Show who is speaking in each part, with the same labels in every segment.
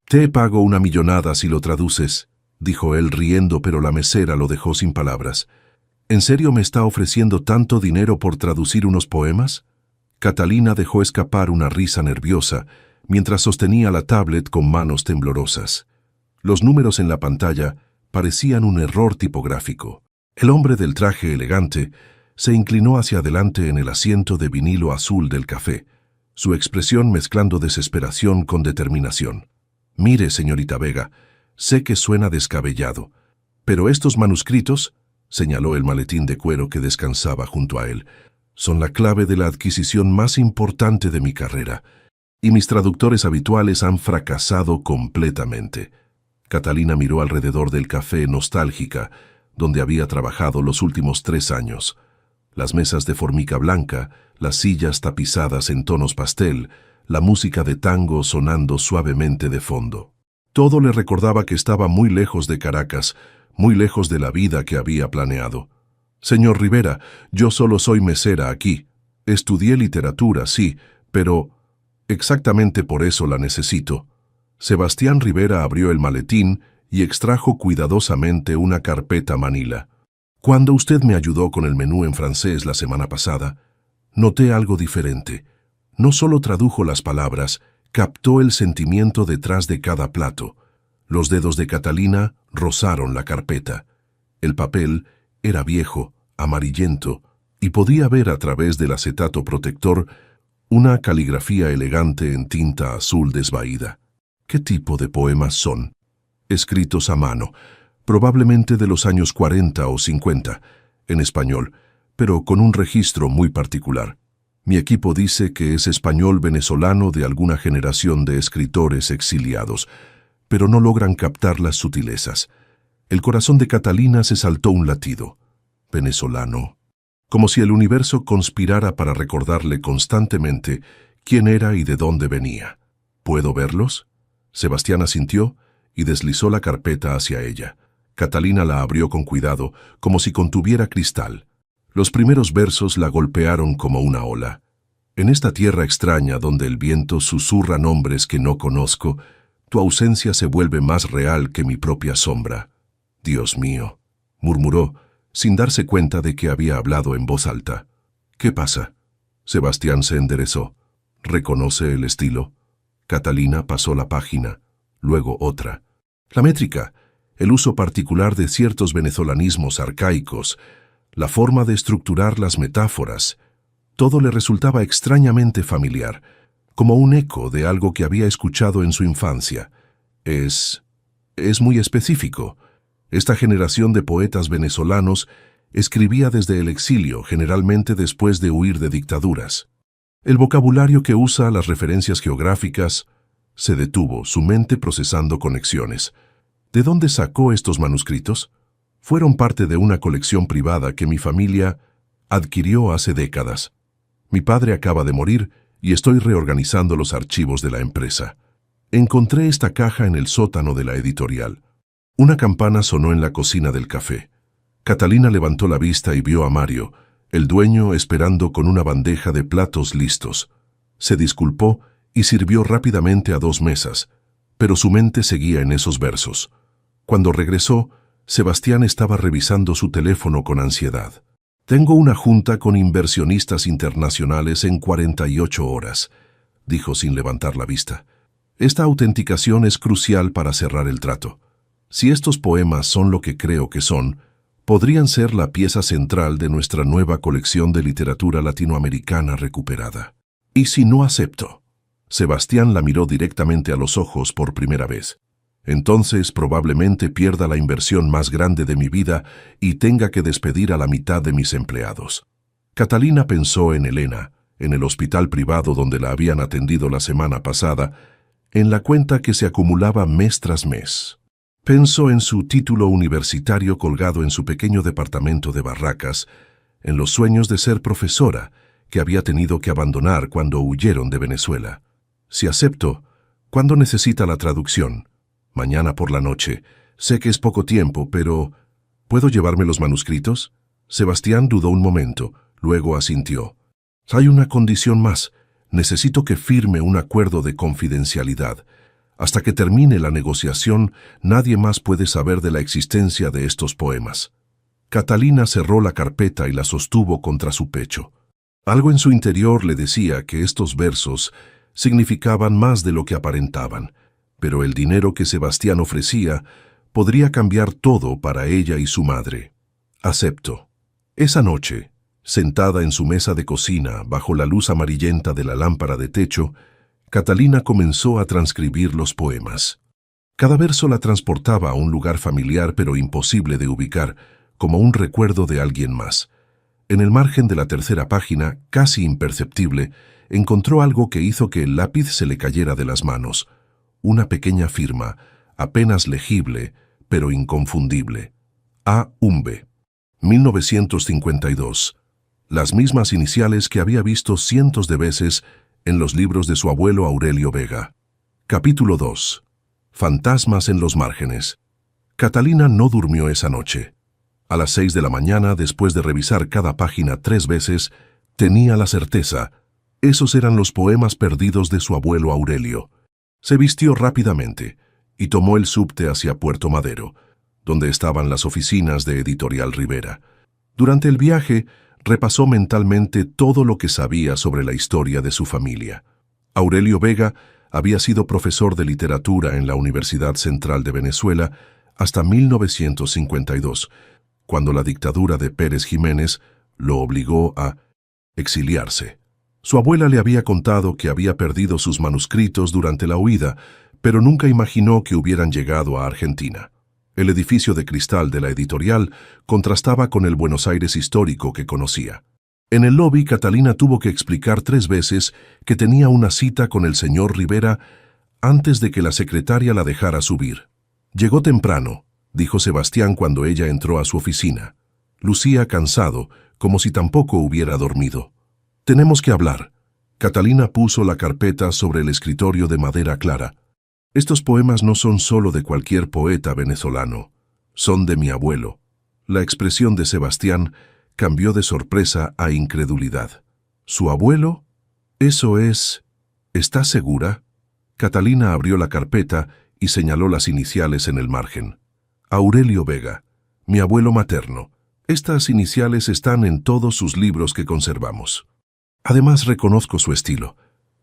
Speaker 1: Te pago una millonada si lo traduces, dijo él riendo, pero la mesera lo dejó sin palabras. ¿En serio me está ofreciendo tanto dinero por traducir unos poemas? Catalina dejó escapar una risa nerviosa mientras sostenía la tablet con manos temblorosas. Los números en la pantalla parecían un error tipográfico. El hombre del traje elegante se inclinó hacia adelante en el asiento de vinilo azul del café, su expresión mezclando desesperación con determinación. Mire, señorita Vega, sé que suena descabellado, pero estos manuscritos, señaló el maletín de cuero que descansaba junto a él, son la clave de la adquisición más importante de mi carrera, y mis traductores habituales han fracasado completamente. Catalina miró alrededor del café nostálgica, donde había trabajado los últimos 3 años. Las mesas de formica blanca, las sillas tapizadas en tonos pastel, la música de tango sonando suavemente de fondo. Todo le recordaba que estaba muy lejos de Caracas, muy lejos de la vida que había planeado. Señor Rivera, yo solo soy mesera aquí. Estudié literatura, sí, pero exactamente por eso la necesito. Sebastián Rivera abrió el maletín y extrajo cuidadosamente una carpeta manila. Cuando usted me ayudó con el menú en francés la semana pasada, noté algo diferente. No solo tradujo las palabras, captó el sentimiento detrás de cada plato. Los dedos de Catalina rozaron la carpeta. El papel era viejo, amarillento, y podía ver a través del acetato protector una caligrafía elegante en tinta azul desvaída. ¿Qué tipo de poemas son? Escritos a mano, probablemente de los años 40 o 50, en español, pero con un registro muy particular. Mi equipo dice que es español venezolano de alguna generación de escritores exiliados, pero no logran captar las sutilezas. El corazón de Catalina se saltó un latido. Venezolano. Como si el universo conspirara para recordarle constantemente quién era y de dónde venía. ¿Puedo verlos? Sebastián asintió y deslizó la carpeta hacia ella. Catalina la abrió con cuidado, como si contuviera cristal. Los primeros versos la golpearon como una ola. En esta tierra extraña donde el viento susurra nombres que no conozco, tu ausencia se vuelve más real que mi propia sombra. Dios mío, murmuró, sin darse cuenta de que había hablado en voz alta. ¿Qué pasa? Sebastián se enderezó. ¿Reconoce el estilo? Catalina pasó la página, luego otra. La métrica, el uso particular de ciertos venezolanismos arcaicos, la forma de estructurar las metáforas, todo le resultaba extrañamente familiar, como un eco de algo que había escuchado en su infancia. Es muy específico. Esta generación de poetas venezolanos escribía desde el exilio, generalmente después de huir de dictaduras. El vocabulario que usa, las referencias geográficas, se detuvo, su mente procesando conexiones. ¿De dónde sacó estos manuscritos? Fueron parte de una colección privada que mi familia adquirió hace décadas. Mi padre acaba de morir y estoy reorganizando los archivos de la empresa. Encontré esta caja en el sótano de la editorial. Una campana sonó en la cocina del café. Catalina levantó la vista y vio a Mario, el dueño, esperando con una bandeja de platos listos. Se disculpó y sirvió rápidamente a 2 mesas, pero su mente seguía en esos versos. Cuando regresó, Sebastián estaba revisando su teléfono con ansiedad. «Tengo una junta con inversionistas internacionales en 48 horas», dijo sin levantar la vista. «Esta autenticación es crucial para cerrar el trato. Si estos poemas son lo que creo que son, podrían ser la pieza central de nuestra nueva colección de literatura latinoamericana recuperada. ¿Y si no acepto?». Sebastián la miró directamente a los ojos por primera vez. «Entonces probablemente pierda la inversión más grande de mi vida y tenga que despedir a la mitad de mis empleados». Catalina pensó en Elena, en el hospital privado donde la habían atendido la semana pasada, en la cuenta que se acumulaba mes tras mes. Pensó en su título universitario colgado en su pequeño departamento de Barracas, en los sueños de ser profesora, que había tenido que abandonar cuando huyeron de Venezuela. «Si acepto, ¿cuándo necesita la traducción?» «Mañana por la noche. Sé que es poco tiempo, pero ¿puedo llevarme los manuscritos?» Sebastián dudó un momento, luego asintió. «Hay una condición más. Necesito que firme un acuerdo de confidencialidad. Hasta que termine la negociación, nadie más puede saber de la existencia de estos poemas. Catalina cerró la carpeta y la sostuvo contra su pecho. Algo en su interior le decía que estos versos significaban más de lo que aparentaban, pero el dinero que Sebastián ofrecía podría cambiar todo para ella y su madre. Acepto. Esa noche, sentada en su mesa de cocina, bajo la luz amarillenta de la lámpara de techo, Catalina comenzó a transcribir los poemas. Cada verso la transportaba a un lugar familiar pero imposible de ubicar, como un recuerdo de alguien más. En el margen de la tercera página, casi imperceptible, encontró algo que hizo que el lápiz se le cayera de las manos. Una pequeña firma, apenas legible, pero inconfundible. A. Umbe. 1952. Las mismas iniciales que había visto cientos de veces en los libros de su abuelo Aurelio Vega. Capítulo 2. Fantasmas en los márgenes. Catalina no durmió esa noche. A las 6 de la mañana, después de revisar cada página 3 veces, tenía la certeza. Esos eran los poemas perdidos de su abuelo Aurelio. Se vistió rápidamente y tomó el subte hacia Puerto Madero, donde estaban las oficinas de Editorial Rivera. Durante el viaje, repasó mentalmente todo lo que sabía sobre la historia de su familia. Aurelio Vega había sido profesor de literatura en la Universidad Central de Venezuela hasta 1952, cuando la dictadura de Pérez Jiménez lo obligó a exiliarse. Su abuela le había contado que había perdido sus manuscritos durante la huida, pero nunca imaginó que hubieran llegado a Argentina. El edificio de cristal de la editorial contrastaba con el Buenos Aires histórico que conocía. En el lobby, Catalina tuvo que explicar 3 veces que tenía una cita con el señor Rivera antes de que la secretaria la dejara subir. Llegó temprano, dijo Sebastián cuando ella entró a su oficina. Lucía cansado, como si tampoco hubiera dormido. «Tenemos que hablar». Catalina puso la carpeta sobre el escritorio de madera clara. «Estos poemas no son solo de cualquier poeta venezolano, son de mi abuelo». La expresión de Sebastián cambió de sorpresa a incredulidad. «¿Su abuelo? Eso es... ¿Estás segura?» Catalina abrió la carpeta y señaló las iniciales en el margen. «Aurelio Vega, mi abuelo materno. Estas iniciales están en todos sus libros que conservamos. Además, reconozco su estilo.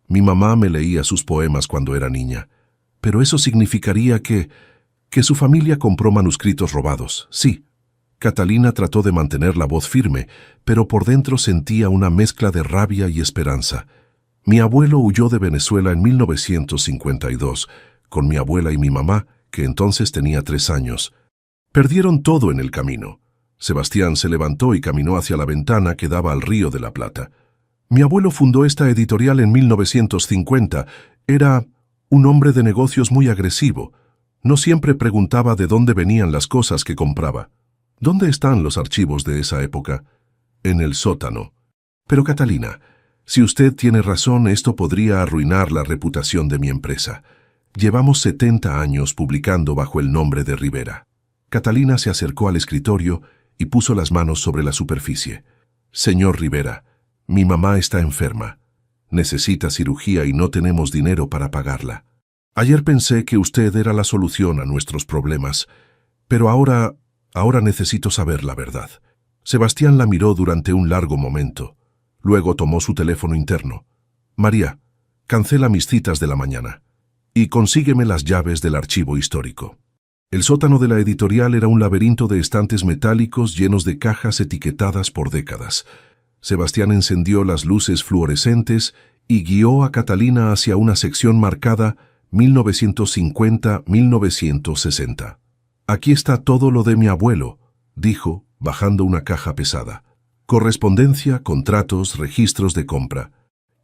Speaker 1: Mi mamá me leía sus poemas cuando era niña. Pero eso significaría que su familia compró manuscritos robados, sí». Catalina trató de mantener la voz firme, pero por dentro sentía una mezcla de rabia y esperanza. «Mi abuelo huyó de Venezuela en 1952, con mi abuela y mi mamá, que entonces tenía 3 años. Perdieron todo en el camino». Sebastián se levantó y caminó hacia la ventana que daba al Río de la Plata. «Mi abuelo fundó esta editorial en 1950. Era un hombre de negocios muy agresivo. No siempre preguntaba de dónde venían las cosas que compraba». «¿Dónde están los archivos de esa época?» «En el sótano». «Pero Catalina, si usted tiene razón, esto podría arruinar la reputación de mi empresa. Llevamos 70 años publicando bajo el nombre de Rivera». Catalina se acercó al escritorio y puso las manos sobre la superficie. «Señor Rivera, mi mamá está enferma. Necesita cirugía y no tenemos dinero para pagarla. Ayer pensé que usted era la solución a nuestros problemas, pero ahora necesito saber la verdad». Sebastián la miró durante un largo momento. Luego tomó su teléfono interno. «María, cancela mis citas de la mañana y consígueme las llaves del archivo histórico». El sótano de la editorial era un laberinto de estantes metálicos llenos de cajas etiquetadas por décadas. Sebastián encendió las luces fluorescentes y guió a Catalina hacia una sección marcada 1950-1960. «Aquí está todo lo de mi abuelo», dijo, bajando una caja pesada. «Correspondencia, contratos, registros de compra».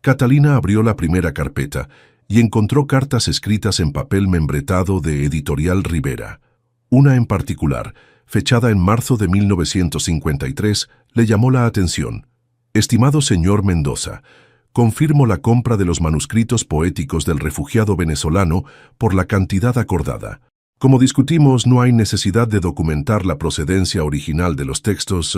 Speaker 1: Catalina abrió la primera carpeta y encontró cartas escritas en papel membretado de Editorial Rivera. Una en particular, fechada en marzo de 1953, le llamó la atención. «Estimado señor Mendoza, confirmo la compra de los manuscritos poéticos del refugiado venezolano por la cantidad acordada. Como discutimos, no hay necesidad de documentar la procedencia original de los textos».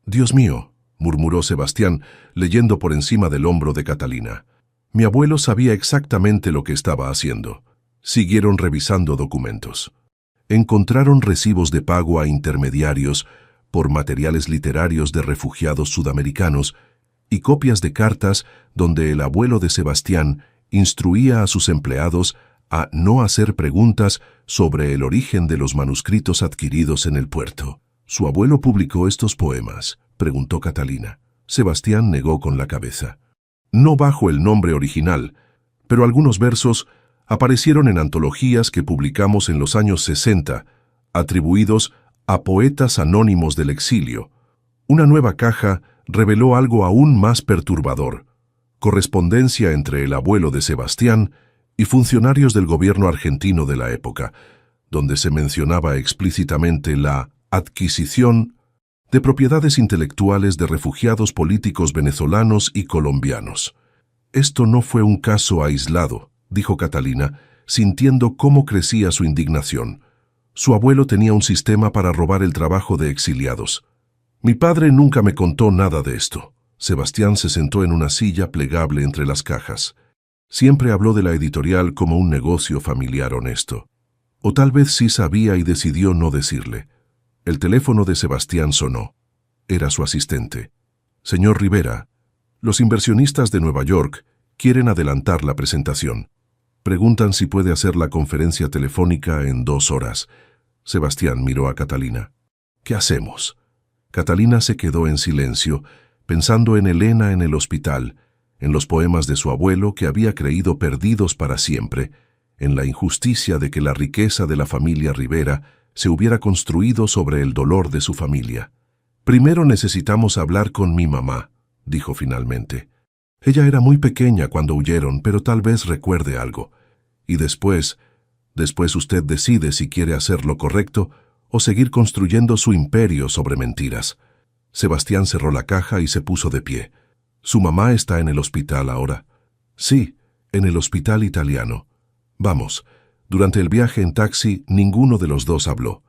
Speaker 1: «Dios mío», murmuró Sebastián, leyendo por encima del hombro de Catalina. «Mi abuelo sabía exactamente lo que estaba haciendo». Siguieron revisando documentos. Encontraron recibos de pago a intermediarios por materiales literarios de refugiados sudamericanos y copias de cartas donde el abuelo de Sebastián instruía a sus empleados a no hacer preguntas sobre el origen de los manuscritos adquiridos en el puerto. ¿Su abuelo publicó estos poemas?, preguntó Catalina. Sebastián negó con la cabeza. No bajo el nombre original, pero algunos versos aparecieron en antologías que publicamos en los años 60, atribuidos a poetas anónimos del exilio. Una nueva caja reveló algo aún más perturbador: correspondencia entre el abuelo de Sebastián y funcionarios del gobierno argentino de la época, donde se mencionaba explícitamente la adquisición de propiedades intelectuales de refugiados políticos venezolanos y colombianos. Esto no fue un caso aislado, dijo Catalina, sintiendo cómo crecía su indignación. Su abuelo tenía un sistema para robar el trabajo de exiliados. Mi padre nunca me contó nada de esto. Sebastián se sentó en una silla plegable entre las cajas. Siempre habló de la editorial como un negocio familiar honesto. O tal vez sí sabía y decidió no decirle. El teléfono de Sebastián sonó. Era su asistente. Señor Rivera, los inversionistas de Nueva York quieren adelantar la presentación. Preguntan si puede hacer la conferencia telefónica en 2 horas. Sebastián miró a Catalina. ¿Qué hacemos? Catalina se quedó en silencio, pensando en Elena en el hospital, en los poemas de su abuelo que había creído perdidos para siempre, en la injusticia de que la riqueza de la familia Rivera se hubiera construido sobre el dolor de su familia. Primero necesitamos hablar con mi mamá, dijo finalmente. Ella era muy pequeña cuando huyeron, pero tal vez recuerde algo. Y después usted decide si quiere hacer lo correcto o seguir construyendo su imperio sobre mentiras. Sebastián cerró la caja y se puso de pie. ¿Su mamá está en el hospital ahora? Sí, en el hospital italiano. Vamos. Durante el viaje en taxi, ninguno de los dos habló.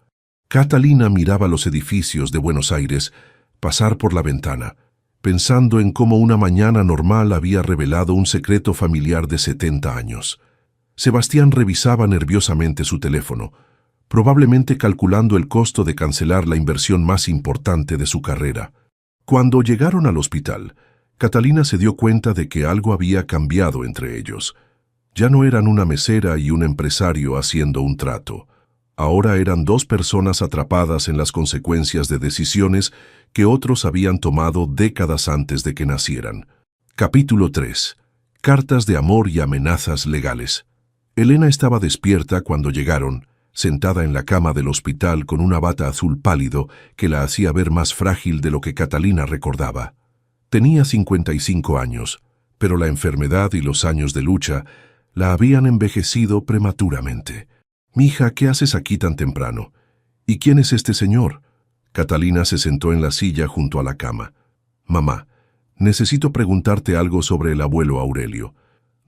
Speaker 1: Catalina miraba los edificios de Buenos Aires pasar por la ventana, pensando en cómo una mañana normal había revelado un secreto familiar de 70 años. Sebastián revisaba nerviosamente su teléfono, probablemente calculando el costo de cancelar la inversión más importante de su carrera. Cuando llegaron al hospital, Catalina se dio cuenta de que algo había cambiado entre ellos. Ya no eran una mesera y un empresario haciendo un trato. Ahora eran 2 personas atrapadas en las consecuencias de decisiones que otros habían tomado décadas antes de que nacieran. Capítulo 3. Cartas de amor y amenazas legales. Elena estaba despierta cuando llegaron, sentada en la cama del hospital con una bata azul pálido que la hacía ver más frágil de lo que Catalina recordaba. Tenía 55 años, pero la enfermedad y los años de lucha la habían envejecido prematuramente. «Mija, ¿qué haces aquí tan temprano? ¿Y quién es este señor?» Catalina se sentó en la silla junto a la cama. «Mamá, necesito preguntarte algo sobre el abuelo Aurelio.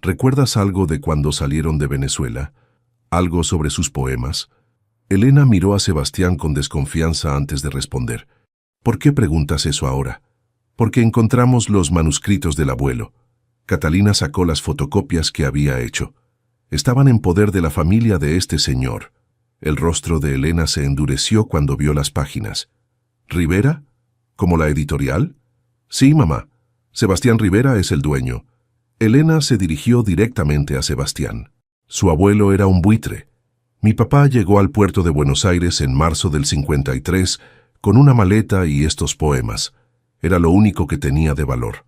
Speaker 1: ¿Recuerdas algo de cuando salieron de Venezuela? ¿Algo sobre sus poemas?» Elena miró a Sebastián con desconfianza antes de responder. «¿Por qué preguntas eso ahora?» «Porque encontramos los manuscritos del abuelo». Catalina sacó las fotocopias que había hecho. Estaban en poder de la familia de este señor. El rostro de Elena se endureció cuando vio las páginas. ¿Rivera? ¿Como la editorial? Sí, mamá. Sebastián Rivera es el dueño. Elena se dirigió directamente a Sebastián. Su abuelo era un buitre. Mi papá llegó al puerto de Buenos Aires en marzo del 53 con una maleta y estos poemas. Era lo único que tenía de valor.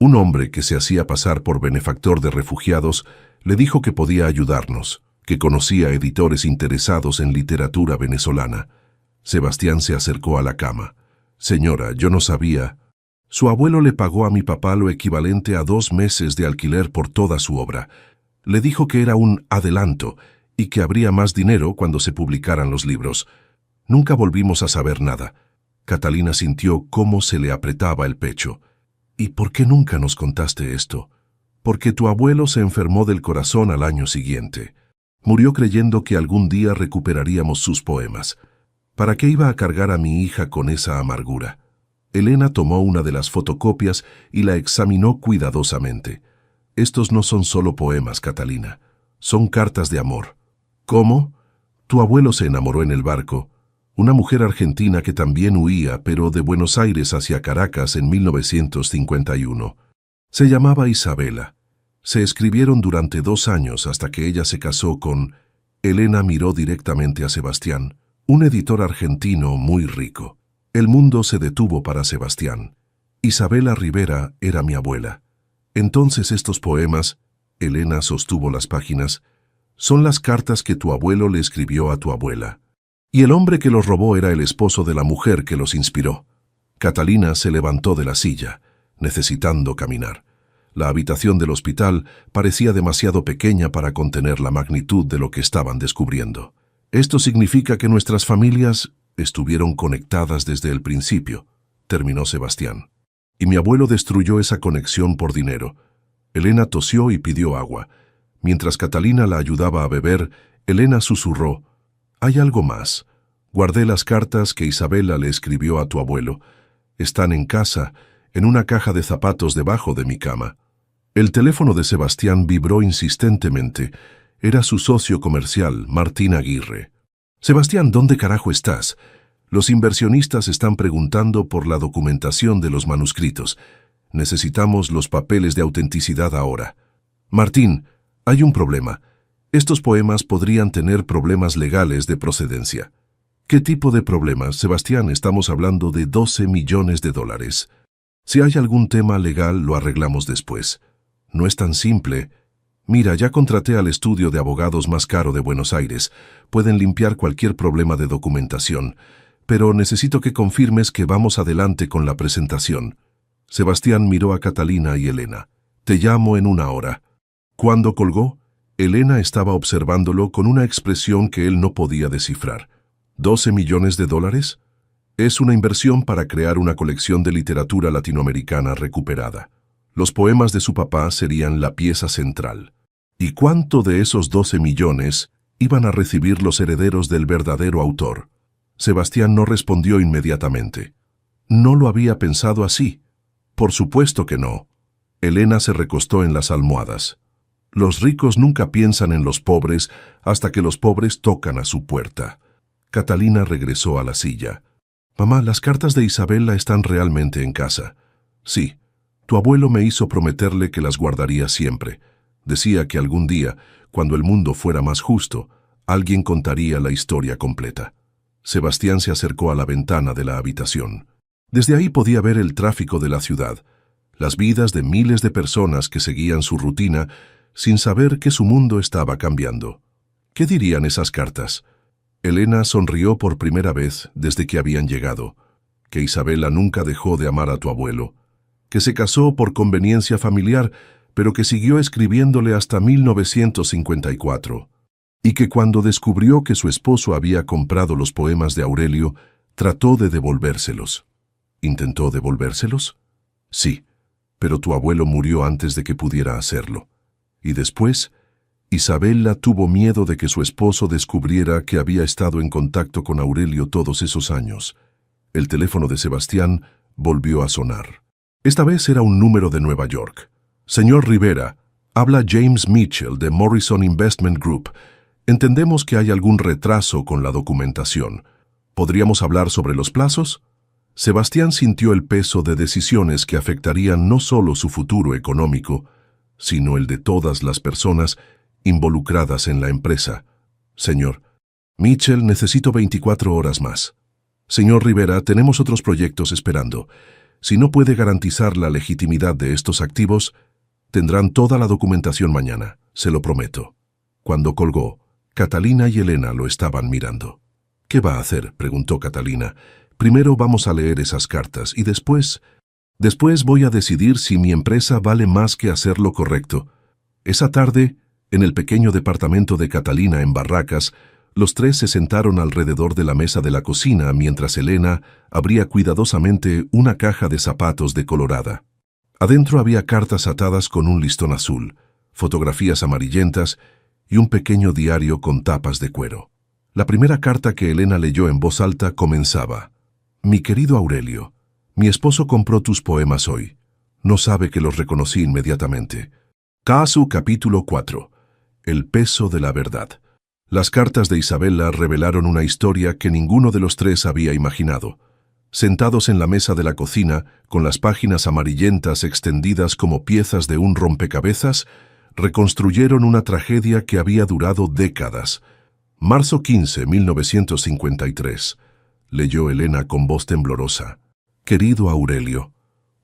Speaker 1: Un hombre que se hacía pasar por benefactor de refugiados le dijo que podía ayudarnos, que conocía editores interesados en literatura venezolana. Sebastián se acercó a la cama. «Señora, yo no sabía». Su abuelo le pagó a mi papá lo equivalente a 2 meses de alquiler por toda su obra. Le dijo que era un adelanto y que habría más dinero cuando se publicaran los libros. Nunca volvimos a saber nada. Catalina sintió cómo se le apretaba el pecho. «¿Y por qué nunca nos contaste esto?» «Porque tu abuelo se enfermó del corazón al año siguiente. Murió creyendo que algún día recuperaríamos sus poemas. ¿Para qué iba a cargar a mi hija con esa amargura?» Elena tomó una de las fotocopias y la examinó cuidadosamente. «Estos no son solo poemas, Catalina. Son cartas de amor. ¿Cómo? Tu abuelo se enamoró en el barco. Una mujer argentina que también huía, pero de Buenos Aires hacia Caracas en 1951. Se llamaba Isabela. Se escribieron durante 2 años hasta que ella se casó con... Elena miró directamente a Sebastián, un editor argentino muy rico. El mundo se detuvo para Sebastián. Isabela Rivera era mi abuela. Entonces estos poemas, Elena sostuvo las páginas, son las cartas que tu abuelo le escribió a tu abuela. Y el hombre que los robó era el esposo de la mujer que los inspiró. Catalina se levantó de la silla, necesitando caminar. La habitación del hospital parecía demasiado pequeña para contener la magnitud de lo que estaban descubriendo. Esto significa que nuestras familias estuvieron conectadas desde el principio, terminó Sebastián. Y mi abuelo destruyó esa conexión por dinero. Elena tosió y pidió agua. Mientras Catalina la ayudaba a beber, Elena susurró: «Hay algo más. Guardé las cartas que Isabela le escribió a tu abuelo. Están en casa, en una caja de zapatos debajo de mi cama». El teléfono de Sebastián vibró insistentemente. Era su socio comercial, Martín Aguirre. «Sebastián, ¿dónde carajo estás? Los inversionistas están preguntando por la documentación de los manuscritos. Necesitamos los papeles de autenticidad ahora. Martín, hay un problema. Estos poemas podrían tener problemas legales de procedencia». «¿Qué tipo de problemas, Sebastián? Estamos hablando de $12 millones. Si hay algún tema legal, lo arreglamos después. No es tan simple. Mira, ya contraté al estudio de abogados más caro de Buenos Aires. Pueden limpiar cualquier problema de documentación. Pero necesito que confirmes que vamos adelante con la presentación». Sebastián miró a Catalina y Elena. «Te llamo en 1 hora». Cuando colgó, Elena estaba observándolo con una expresión que él no podía descifrar. ¿$12 millones? Es una inversión para crear una colección de literatura latinoamericana recuperada. Los poemas de su papá serían la pieza central. ¿Y cuánto de esos 12 millones iban a recibir los herederos del verdadero autor? Sebastián no respondió inmediatamente. No lo había pensado así. Por supuesto que no. Elena se recostó en las almohadas. Los ricos nunca piensan en los pobres hasta que los pobres tocan a su puerta. Catalina regresó a la silla. «Mamá, las cartas de Isabela están realmente en casa». «Sí. Tu abuelo me hizo prometerle que las guardaría siempre. Decía que algún día, cuando el mundo fuera más justo, alguien contaría la historia completa». Sebastián se acercó a la ventana de la habitación. Desde ahí podía ver el tráfico de la ciudad, las vidas de miles de personas que seguían su rutina sin saber que su mundo estaba cambiando. ¿Qué dirían esas cartas? Elena sonrió por primera vez desde que habían llegado, que Isabela nunca dejó de amar a tu abuelo, que se casó por conveniencia familiar, pero que siguió escribiéndole hasta 1954, y que cuando descubrió que su esposo había comprado los poemas de Aurelio, trató de devolvérselos. ¿Intentó devolvérselos? Sí, pero tu abuelo murió antes de que pudiera hacerlo. Y después, Isabela tuvo miedo de que su esposo descubriera que había estado en contacto con Aurelio todos esos años. El teléfono de Sebastián volvió a sonar. Esta vez era un número de Nueva York. «Señor Rivera, habla James Mitchell de Morrison Investment Group. Entendemos que hay algún retraso con la documentación. ¿Podríamos hablar sobre los plazos?» Sebastián sintió el peso de decisiones que afectarían no solo su futuro económico, sino el de todas las personas involucradas en la empresa. «Señor Mitchell, necesito 24 horas más». «Señor Rivera, tenemos otros proyectos esperando. Si no puede garantizar la legitimidad de estos activos, tendrán toda la documentación mañana, se lo prometo». Cuando colgó, Catalina y Elena lo estaban mirando. «¿Qué va a hacer?», preguntó Catalina. «Primero vamos a leer esas cartas y después voy a decidir si mi empresa vale más que hacer lo correcto». Esa tarde, en el pequeño departamento de Catalina en Barracas, los tres se sentaron alrededor de la mesa de la cocina mientras Elena abría cuidadosamente una caja de zapatos decolorada. Adentro había cartas atadas con un listón azul, fotografías amarillentas y un pequeño diario con tapas de cuero. La primera carta que Elena leyó en voz alta comenzaba: «Mi querido Aurelio, mi esposo compró tus poemas hoy. No sabe que los reconocí inmediatamente». Casu capítulo 4. El peso de la verdad. Las cartas de Isabela revelaron una historia que ninguno de los tres había imaginado. Sentados en la mesa de la cocina, con las páginas amarillentas extendidas como piezas de un rompecabezas, reconstruyeron una tragedia que había durado décadas. Marzo 15, 1953. Leyó Elena con voz temblorosa. Querido Aurelio,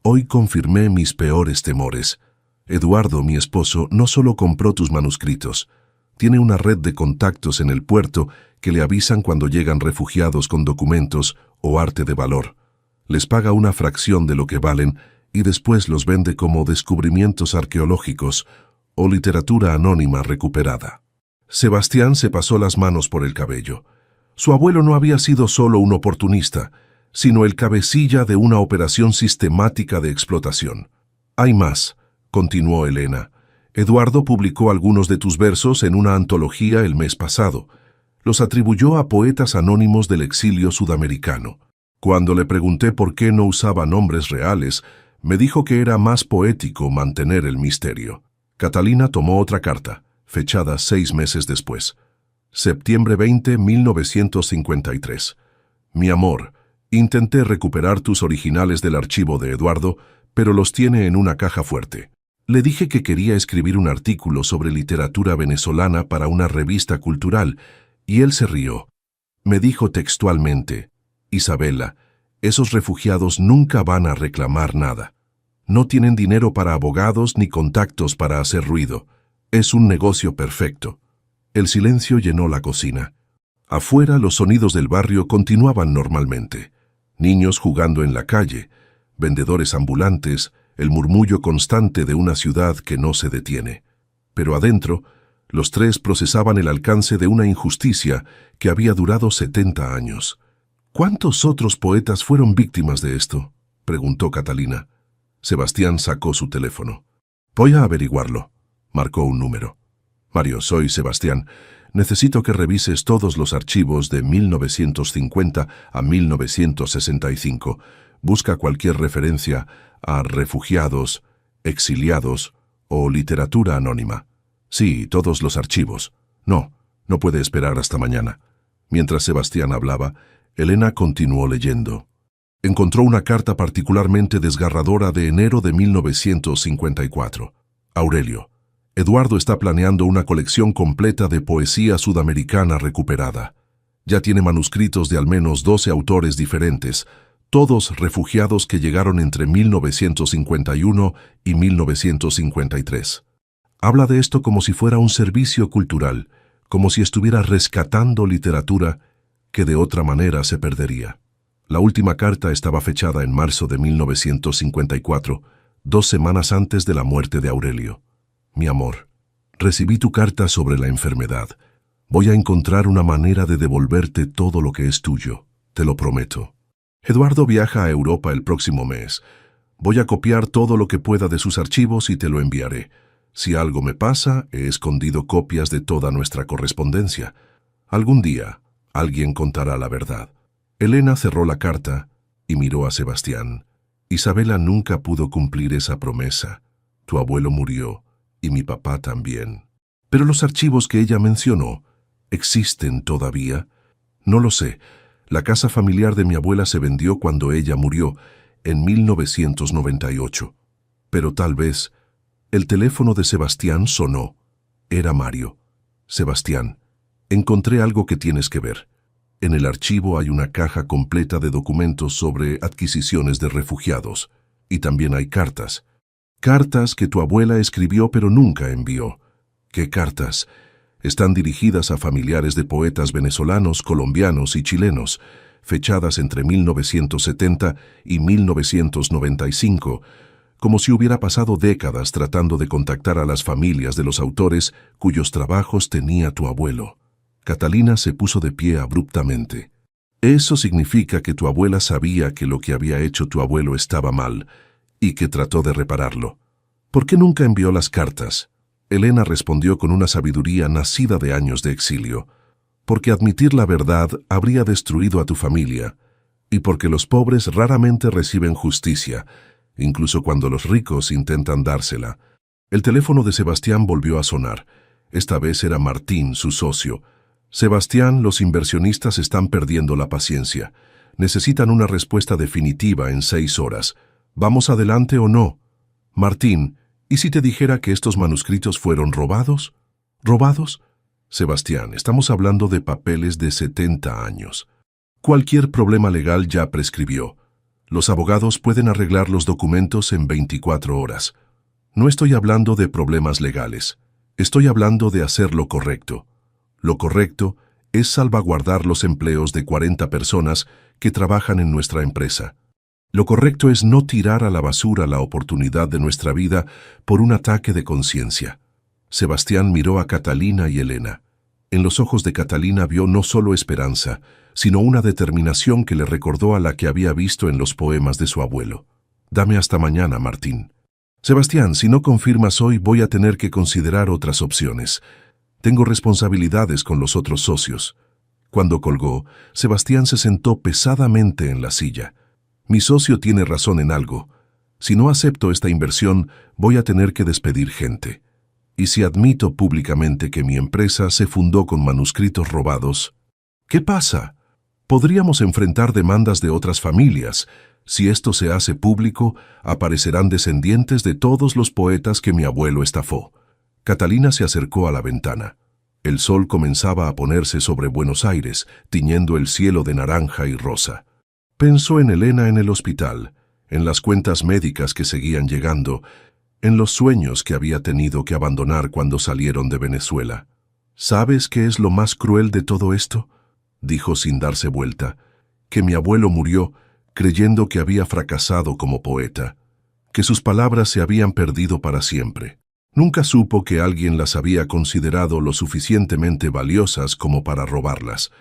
Speaker 1: hoy confirmé mis peores temores. Eduardo, mi esposo, no solo compró tus manuscritos. Tiene una red de contactos en el puerto que le avisan cuando llegan refugiados con documentos o arte de valor. Les paga una fracción de lo que valen y después los vende como descubrimientos arqueológicos o literatura anónima recuperada. Sebastián se pasó las manos por el cabello. Su abuelo no había sido solo un oportunista, sino el cabecilla de una operación sistemática de explotación. Hay más, continuó Elena. Eduardo publicó algunos de tus versos en una antología el mes pasado. Los atribuyó a poetas anónimos del exilio sudamericano. Cuando le pregunté por qué no usaba nombres reales, me dijo que era más poético mantener el misterio. Catalina tomó otra carta, fechada 6 meses después. Septiembre 20, 1953. Mi amor, intenté recuperar tus originales del archivo de Eduardo, pero los tiene en una caja fuerte. Le dije que quería escribir un artículo sobre literatura venezolana para una revista cultural, y él se rió. Me dijo textualmente, Isabela, esos refugiados nunca van a reclamar nada. No tienen dinero para abogados ni contactos para hacer ruido. Es un negocio perfecto. El silencio llenó la cocina. Afuera los sonidos del barrio continuaban normalmente. Niños jugando en la calle, vendedores ambulantes, el murmullo constante de una ciudad que no se detiene. Pero adentro, los tres procesaban el alcance de una injusticia que había durado 70 años. ¿Cuántos otros poetas fueron víctimas de esto?, preguntó Catalina. Sebastián sacó su teléfono. Voy a averiguarlo. Marcó un número. Mario, soy Sebastián. Necesito que revises todos los archivos de 1950 a 1965. Busca cualquier referencia a refugiados, exiliados o literatura anónima. Sí, todos los archivos. No puede esperar hasta mañana. Mientras Sebastián hablaba, Elena continuó leyendo. Encontró una carta particularmente desgarradora de enero de 1954. Aurelio, Eduardo está planeando una colección completa de poesía sudamericana recuperada. Ya tiene manuscritos de al menos 12 autores diferentes, todos refugiados que llegaron entre 1951 y 1953. Habla de esto como si fuera un servicio cultural, como si estuviera rescatando literatura que de otra manera se perdería. La última carta estaba fechada en marzo de 1954, 2 semanas antes de la muerte de Aurelio. Mi amor, recibí tu carta sobre la enfermedad. Voy a encontrar una manera de devolverte todo lo que es tuyo, te lo prometo. Eduardo viaja a Europa el próximo mes. Voy a copiar todo lo que pueda de sus archivos y te lo enviaré. Si algo me pasa, he escondido copias de toda nuestra correspondencia. Algún día, alguien contará la verdad. Elena cerró la carta y miró a Sebastián. Isabela nunca pudo cumplir esa promesa. Tu abuelo murió y mi papá también. Pero los archivos que ella mencionó, ¿existen todavía? No lo sé. La casa familiar de mi abuela se vendió cuando ella murió, en 1998. Pero tal vez, el teléfono de Sebastián sonó. Era Mario. Sebastián, encontré algo que tienes que ver. En el archivo hay una caja completa de documentos sobre adquisiciones de refugiados. Y también hay cartas. Cartas que tu abuela escribió pero nunca envió. ¿Qué cartas? Están dirigidas a familiares de poetas venezolanos, colombianos y chilenos, fechadas entre 1970 y 1995, como si hubiera pasado décadas tratando de contactar a las familias de los autores cuyos trabajos tenía tu abuelo. Catalina se puso de pie abruptamente. Eso significa que tu abuela sabía que lo que había hecho tu abuelo estaba mal y que trató de repararlo. ¿Por qué nunca envió las cartas? Elena respondió con una sabiduría nacida de años de exilio. Porque admitir la verdad habría destruido a tu familia, y porque los pobres raramente reciben justicia, incluso cuando los ricos intentan dársela. El teléfono de Sebastián volvió a sonar. Esta vez era Martín, su socio. Sebastián, los inversionistas están perdiendo la paciencia. Necesitan una respuesta definitiva en 6 horas. ¿Vamos adelante o no? Martín, ¿y si te dijera que estos manuscritos fueron robados? ¿Robados? Sebastián, estamos hablando de papeles de 70 años. Cualquier problema legal ya prescribió. Los abogados pueden arreglar los documentos en 24 horas. No estoy hablando de problemas legales. Estoy hablando de hacer lo correcto. Lo correcto es salvaguardar los empleos de 40 personas que trabajan en nuestra empresa. Lo correcto es no tirar a la basura la oportunidad de nuestra vida por un ataque de conciencia. Sebastián miró a Catalina y Elena. En los ojos de Catalina vio no solo esperanza, sino una determinación que le recordó a la que había visto en los poemas de su abuelo. Dame hasta mañana, Martín. Sebastián, si no confirmas hoy, voy a tener que considerar otras opciones. Tengo responsabilidades con los otros socios. Cuando colgó, Sebastián se sentó pesadamente en la silla. Mi socio tiene razón en algo. Si no acepto esta inversión, voy a tener que despedir gente. Y si admito públicamente que mi empresa se fundó con manuscritos robados, ¿qué pasa? Podríamos enfrentar demandas de otras familias. Si esto se hace público, aparecerán descendientes de todos los poetas que mi abuelo estafó. Catalina se acercó a la ventana. El sol comenzaba a ponerse sobre Buenos Aires, tiñendo el cielo de naranja y rosa. Pensó en Elena en el hospital, en las cuentas médicas que seguían llegando, en los sueños que había tenido que abandonar cuando salieron de Venezuela. ¿Sabes qué es lo más cruel de todo esto?, dijo sin darse vuelta, que mi abuelo murió creyendo que había fracasado como poeta, que sus palabras se habían perdido para siempre. Nunca supo que alguien las había considerado lo suficientemente valiosas como para robarlas.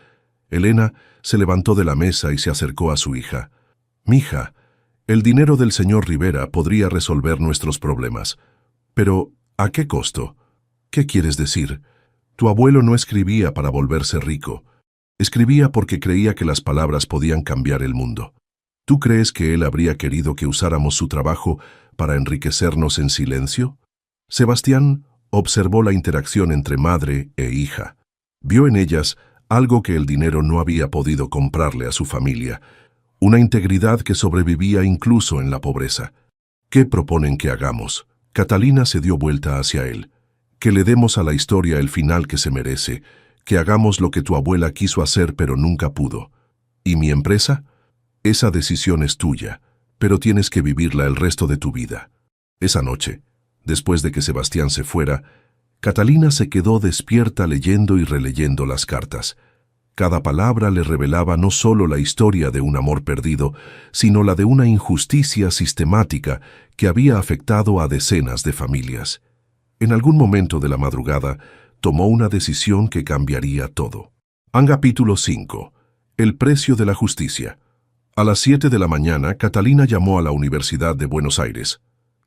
Speaker 1: Elena se levantó de la mesa y se acercó a su hija. «Mija, el dinero del señor Rivera podría resolver nuestros problemas. Pero, ¿a qué costo? ¿Qué quieres decir? Tu abuelo no escribía para volverse rico. Escribía porque creía que las palabras podían cambiar el mundo. ¿Tú crees que él habría querido que usáramos su trabajo para enriquecernos en silencio?» Sebastián observó la interacción entre madre e hija. Vio en ellas algo que el dinero no había podido comprarle a su familia, una integridad que sobrevivía incluso en la pobreza. ¿Qué proponen que hagamos? Catalina se dio vuelta hacia él. Que le demos a la historia el final que se merece, que hagamos lo que tu abuela quiso hacer pero nunca pudo. ¿Y mi empresa? Esa decisión es tuya, pero tienes que vivirla el resto de tu vida. Esa noche, después de que Sebastián se fuera, Catalina se quedó despierta leyendo y releyendo las cartas. Cada palabra le revelaba no solo la historia de un amor perdido, sino la de una injusticia sistemática que había afectado a decenas de familias. En algún momento de la madrugada, tomó una decisión que cambiaría todo. Capítulo 5. El precio de la justicia. A las 7 de la mañana, Catalina llamó a la Universidad de Buenos Aires.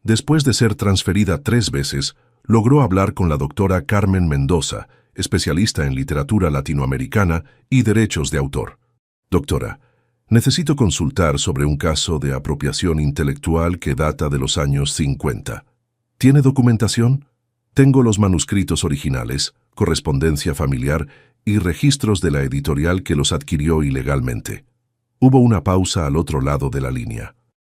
Speaker 1: Después de ser transferida 3 veces, logró hablar con la doctora Carmen Mendoza, especialista en literatura latinoamericana y derechos de autor. Doctora, necesito consultar sobre un caso de apropiación intelectual que data de los años 50. ¿Tiene documentación? Tengo los manuscritos originales, correspondencia familiar y registros de la editorial que los adquirió ilegalmente. Hubo una pausa al otro lado de la línea.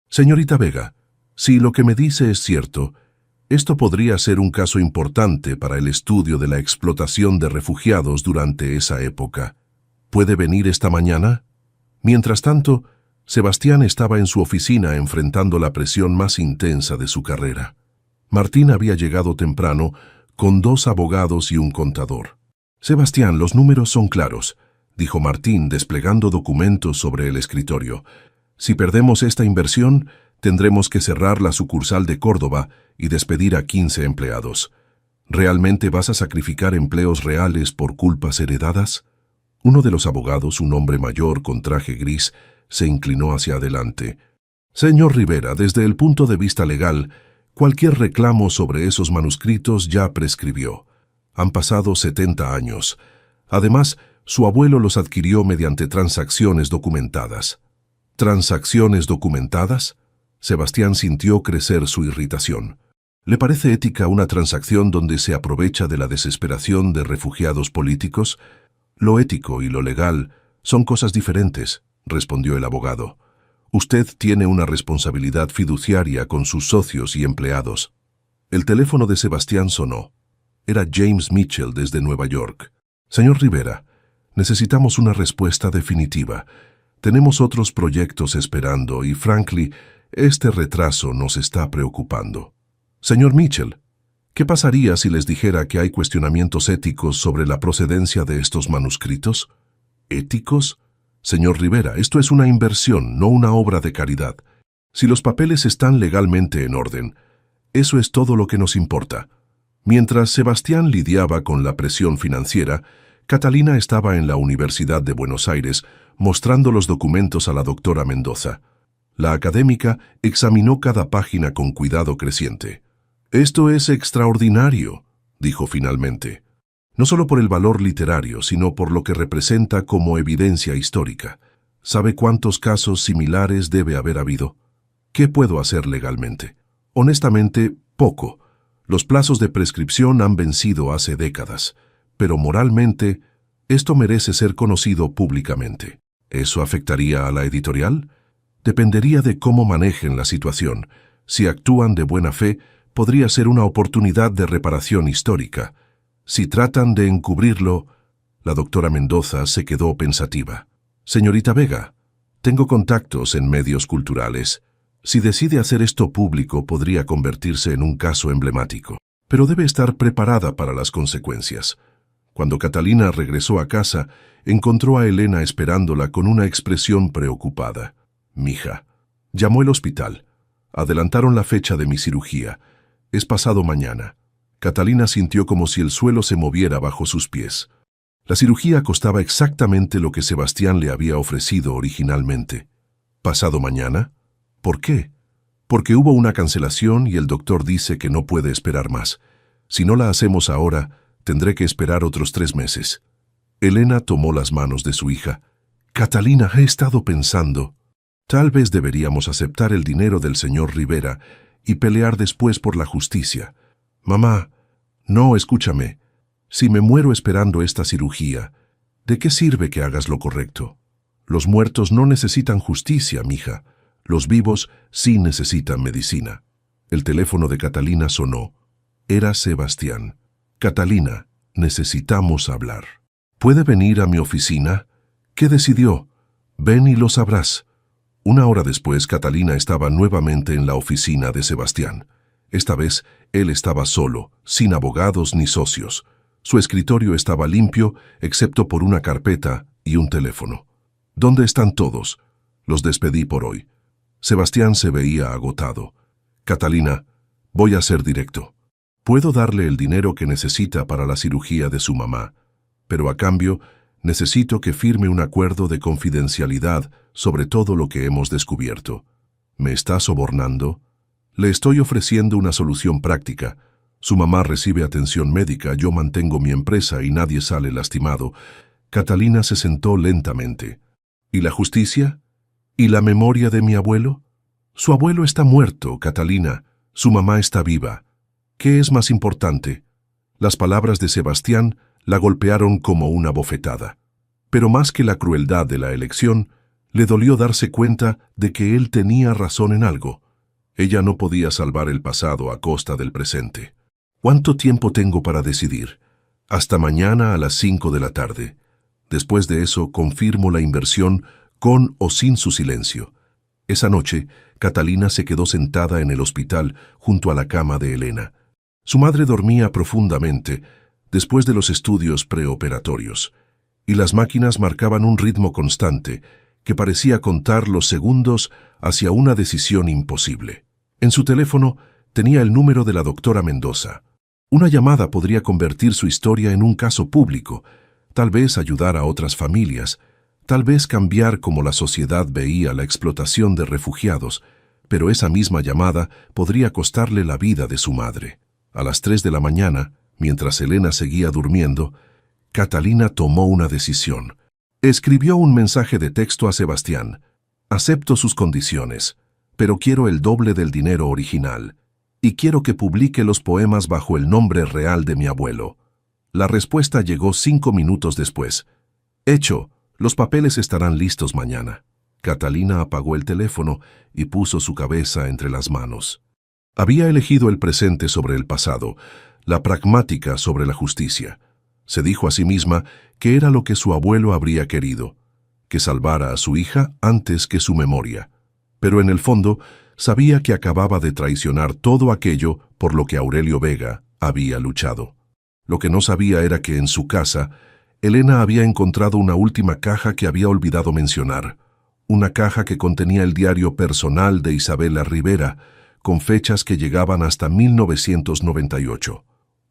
Speaker 1: Señorita Vega, si lo que me dice es cierto, esto podría ser un caso importante para el estudio de la explotación de refugiados durante esa época. ¿Puede venir esta mañana? Mientras tanto, Sebastián estaba en su oficina enfrentando la presión más intensa de su carrera. Martín había llegado temprano con 2 abogados y un contador. «Sebastián, los números son claros», dijo Martín desplegando documentos sobre el escritorio. «Si perdemos esta inversión, tendremos que cerrar la sucursal de Córdoba y despedir a 15 empleados. ¿Realmente vas a sacrificar empleos reales por culpas heredadas?» Uno de los abogados, un hombre mayor con traje gris, se inclinó hacia adelante. «Señor Rivera, desde el punto de vista legal, cualquier reclamo sobre esos manuscritos ya prescribió. Han pasado 70 años. Además, su abuelo los adquirió mediante transacciones documentadas». ¿Transacciones documentadas? Sebastián sintió crecer su irritación. ¿Le parece ética una transacción donde se aprovecha de la desesperación de refugiados políticos? Lo ético y lo legal son cosas diferentes, respondió el abogado. Usted tiene una responsabilidad fiduciaria con sus socios y empleados. El teléfono de Sebastián sonó. Era James Mitchell desde Nueva York. Señor Rivera, necesitamos una respuesta definitiva. Tenemos otros proyectos esperando y, frankly, este retraso nos está preocupando. Señor Mitchell, ¿qué pasaría si les dijera que hay cuestionamientos éticos sobre la procedencia de estos manuscritos? ¿Éticos? Señor Rivera, esto es una inversión, no una obra de caridad. Si los papeles están legalmente en orden, eso es todo lo que nos importa. Mientras Sebastián lidiaba con la presión financiera, Catalina estaba en la Universidad de Buenos Aires mostrando los documentos a la doctora Mendoza. La académica examinó cada página con cuidado creciente. «Esto es extraordinario», dijo finalmente. No solo por el valor literario, sino por lo que representa como evidencia histórica. ¿Sabe cuántos casos similares debe haber habido? ¿Qué puedo hacer legalmente? Honestamente, poco. Los plazos de prescripción han vencido hace décadas, pero moralmente, esto merece ser conocido públicamente. ¿Eso afectaría a la editorial? Dependería de cómo manejen la situación. Si actúan de buena fe, podría ser una oportunidad de reparación histórica. Si tratan de encubrirlo, la doctora Mendoza se quedó pensativa. Señorita Vega, tengo contactos en medios culturales. Si decide hacer esto público, podría convertirse en un caso emblemático. Pero debe estar preparada para las consecuencias. Cuando Catalina regresó a casa, encontró a Elena esperándola con una expresión preocupada. «Mija». Llamó el hospital. Adelantaron la fecha de mi cirugía. Es pasado mañana. Catalina sintió como si el suelo se moviera bajo sus pies. La cirugía costaba exactamente lo que Sebastián le había ofrecido originalmente. ¿Pasado mañana? ¿Por qué? Porque hubo una cancelación y el doctor dice que no puede esperar más. Si no la hacemos ahora, tendré que esperar otros 3 meses. Elena tomó las manos de su hija. «Catalina, he estado pensando. Tal vez deberíamos aceptar el dinero del señor Rivera y pelear después por la justicia. Mamá, no, escúchame. Si me muero esperando esta cirugía, ¿de qué sirve que hagas lo correcto? Los muertos no necesitan justicia, mija. Los vivos sí necesitan medicina». El teléfono de Catalina sonó. Era Sebastián. «Catalina, necesitamos hablar. ¿Puede venir a mi oficina?» «¿Qué decidió?» «Ven y lo sabrás». 1 hora después, Catalina estaba nuevamente en la oficina de Sebastián. Esta vez, él estaba solo, sin abogados ni socios. Su escritorio estaba limpio, excepto por una carpeta y un teléfono. «¿Dónde están todos?» «Los despedí por hoy». Sebastián se veía agotado. «Catalina, voy a ser directo. Puedo darle el dinero que necesita para la cirugía de su mamá, pero a cambio necesito que firme un acuerdo de confidencialidad sobre todo lo que hemos descubierto. ¿Me está sobornando? Le estoy ofreciendo una solución práctica. Su mamá recibe atención médica, yo mantengo mi empresa y nadie sale lastimado». Catalina se sentó lentamente. «¿Y la justicia? ¿Y la memoria de mi abuelo? Su abuelo está muerto, Catalina. Su mamá está viva. ¿Qué es más importante?» Las palabras de Sebastián la golpearon como una bofetada. Pero más que la crueldad de la elección, le dolió darse cuenta de que él tenía razón en algo. Ella no podía salvar el pasado a costa del presente. «¿Cuánto tiempo tengo para decidir?» «Hasta mañana a las 5 de la tarde. Después de eso, confirmo la inversión con o sin su silencio». Esa noche, Catalina se quedó sentada en el hospital junto a la cama de Elena. Su madre dormía profundamente después de los estudios preoperatorios, y las máquinas marcaban un ritmo constante que parecía contar los segundos hacia una decisión imposible. En su teléfono tenía el número de la doctora Mendoza. Una llamada podría convertir su historia en un caso público, tal vez ayudar a otras familias, tal vez cambiar cómo la sociedad veía la explotación de refugiados, pero esa misma llamada podría costarle la vida de su madre. A las 3 de la mañana, mientras Elena seguía durmiendo, Catalina tomó una decisión. Escribió un mensaje de texto a Sebastián. «Acepto sus condiciones, pero quiero el doble del dinero original, y quiero que publique los poemas bajo el nombre real de mi abuelo». La respuesta llegó 5 minutos después. Hecho, los papeles estarán listos mañana. Catalina apagó el teléfono y puso su cabeza entre las manos. Había elegido el presente sobre el pasado, la pragmática sobre la justicia. Se dijo a sí misma que era lo que su abuelo habría querido, que salvara a su hija antes que su memoria. Pero en el fondo, sabía que acababa de traicionar todo aquello por lo que Aurelio Vega había luchado. Lo que no sabía era que en su casa, Elena había encontrado una última caja que había olvidado mencionar, una caja que contenía el diario personal de Isabela Rivera, con fechas que llegaban hasta 1998.